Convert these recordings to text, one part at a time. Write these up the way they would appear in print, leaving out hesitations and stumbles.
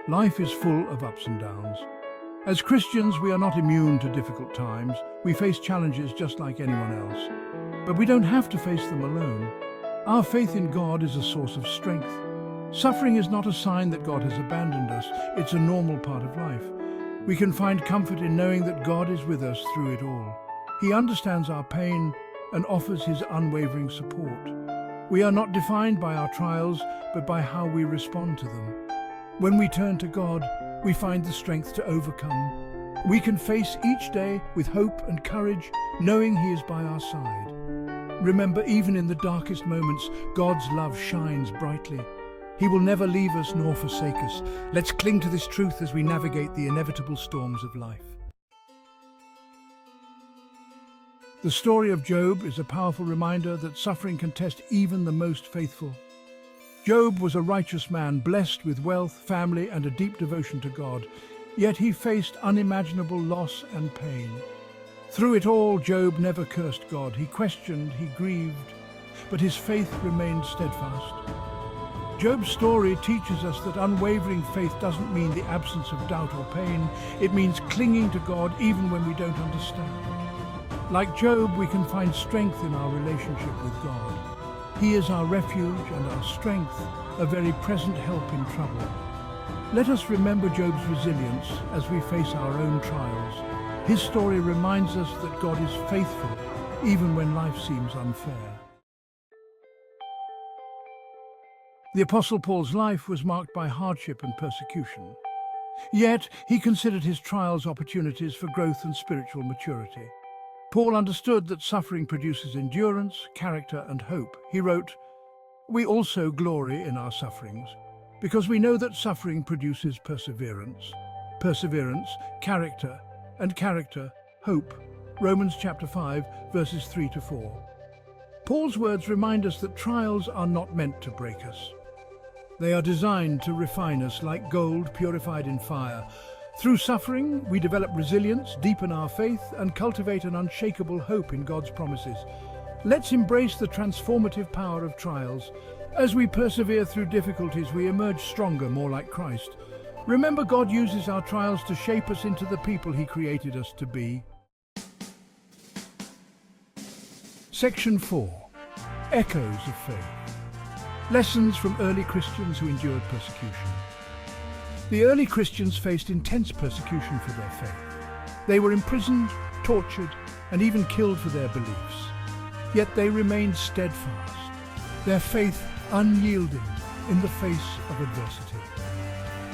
Life is full of ups and downs. As Christians, we are not immune to difficult times. We face challenges just like anyone else. But we don't have to face them alone. Our faith in God is a source of strength. Suffering is not a sign that God has abandoned us. It's a normal part of life. We can find comfort in knowing that God is with us through it all. He understands our pain and offers His unwavering support. We are not defined by our trials, but by how we respond to them. When we turn to God, we find the strength to overcome. We can face each day with hope and courage, knowing He is by our side. Remember, even in the darkest moments, God's love shines brightly. He will never leave us nor forsake us. Let's cling to this truth as we navigate the inevitable storms of life. The story of Job is a powerful reminder that suffering can test even the most faithful. Job was a righteous man, blessed with wealth, family, and a deep devotion to God. Yet he faced unimaginable loss and pain. Through it all, Job never cursed God. He questioned, he grieved, but his faith remained steadfast. Job's story teaches us that unwavering faith doesn't mean the absence of doubt or pain. It means clinging to God even when we don't understand. Like Job, we can find strength in our relationship with God. He is our refuge and our strength, a very present help in trouble. Let us remember Job's resilience as we face our own trials. His story reminds us that God is faithful, even when life seems unfair. The Apostle Paul's life was marked by hardship and persecution. Yet, he considered his trials opportunities for growth and spiritual maturity. Paul understood that suffering produces endurance, character, and hope. He wrote, "We also glory in our sufferings, because we know that suffering produces perseverance. Perseverance, character, and character, hope." Romans chapter 5, verses 3 to 4. Paul's words remind us that trials are not meant to break us. They are designed to refine us like gold purified in fire. Through suffering, we develop resilience, deepen our faith, and cultivate an unshakable hope in God's promises. Let's embrace the transformative power of trials. As we persevere through difficulties, we emerge stronger, more like Christ. Remember, God uses our trials to shape us into the people He created us to be. Section 4. Echoes of Faith. Lessons from early Christians who endured persecution. The early Christians faced intense persecution for their faith. They were imprisoned, tortured, and even killed for their beliefs. Yet they remained steadfast, their faith unyielding in the face of adversity.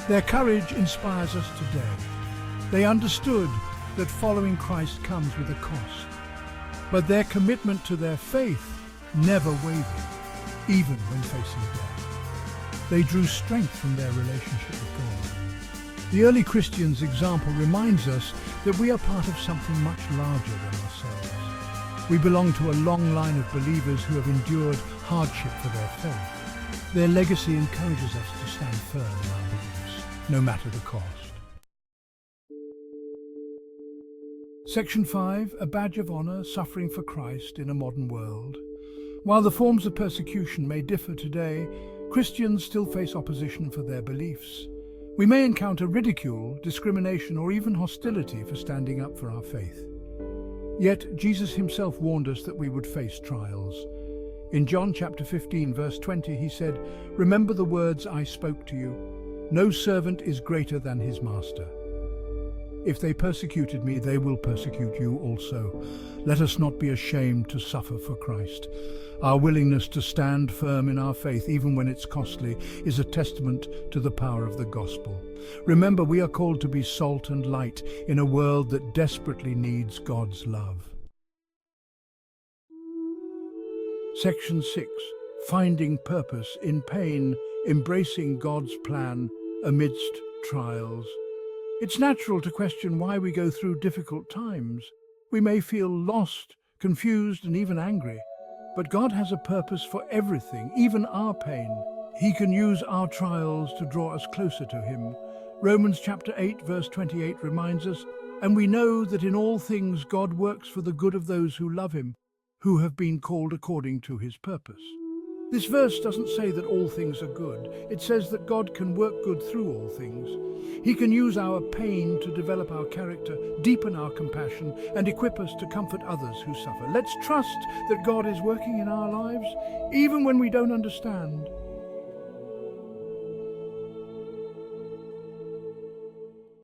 Their courage inspires us today. They understood that following Christ comes with a cost, but their commitment to their faith never wavered, even when facing death. They drew strength from their relationship with God. The early Christians' example reminds us that we are part of something much larger than ourselves. We belong to a long line of believers who have endured hardship for their faith. Their legacy encourages us to stand firm in our beliefs, no matter the cost. Section 5. A badge of honor, suffering for Christ in a modern world. While the forms of persecution may differ today, Christians still face opposition for their beliefs. We may encounter ridicule, discrimination, or even hostility for standing up for our faith. Yet Jesus Himself warned us that we would face trials. In John chapter 15, verse 20, He said, "Remember the words I spoke to you. No servant is greater than his master. If they persecuted me, they will persecute you also. Let us not be ashamed to suffer for Christ. Our willingness to stand firm in our faith, even when it's costly, is a testament to the power of the gospel. Remember, we are called to be salt and light in a world that desperately needs God's love. Section 6. Finding purpose in pain, embracing God's plan amidst trials. It's natural to question why we go through difficult times. We may feel lost, confused, and even angry. But God has a purpose for everything, even our pain. He can use our trials to draw us closer to Him. Romans chapter 8, verse 28 reminds us, "And we know that in all things God works for the good of those who love Him, who have been called according to His purpose." This verse doesn't say that all things are good. It says that God can work good through all things. He can use our pain to develop our character, deepen our compassion, and equip us to comfort others who suffer. Let's trust that God is working in our lives, even when we don't understand.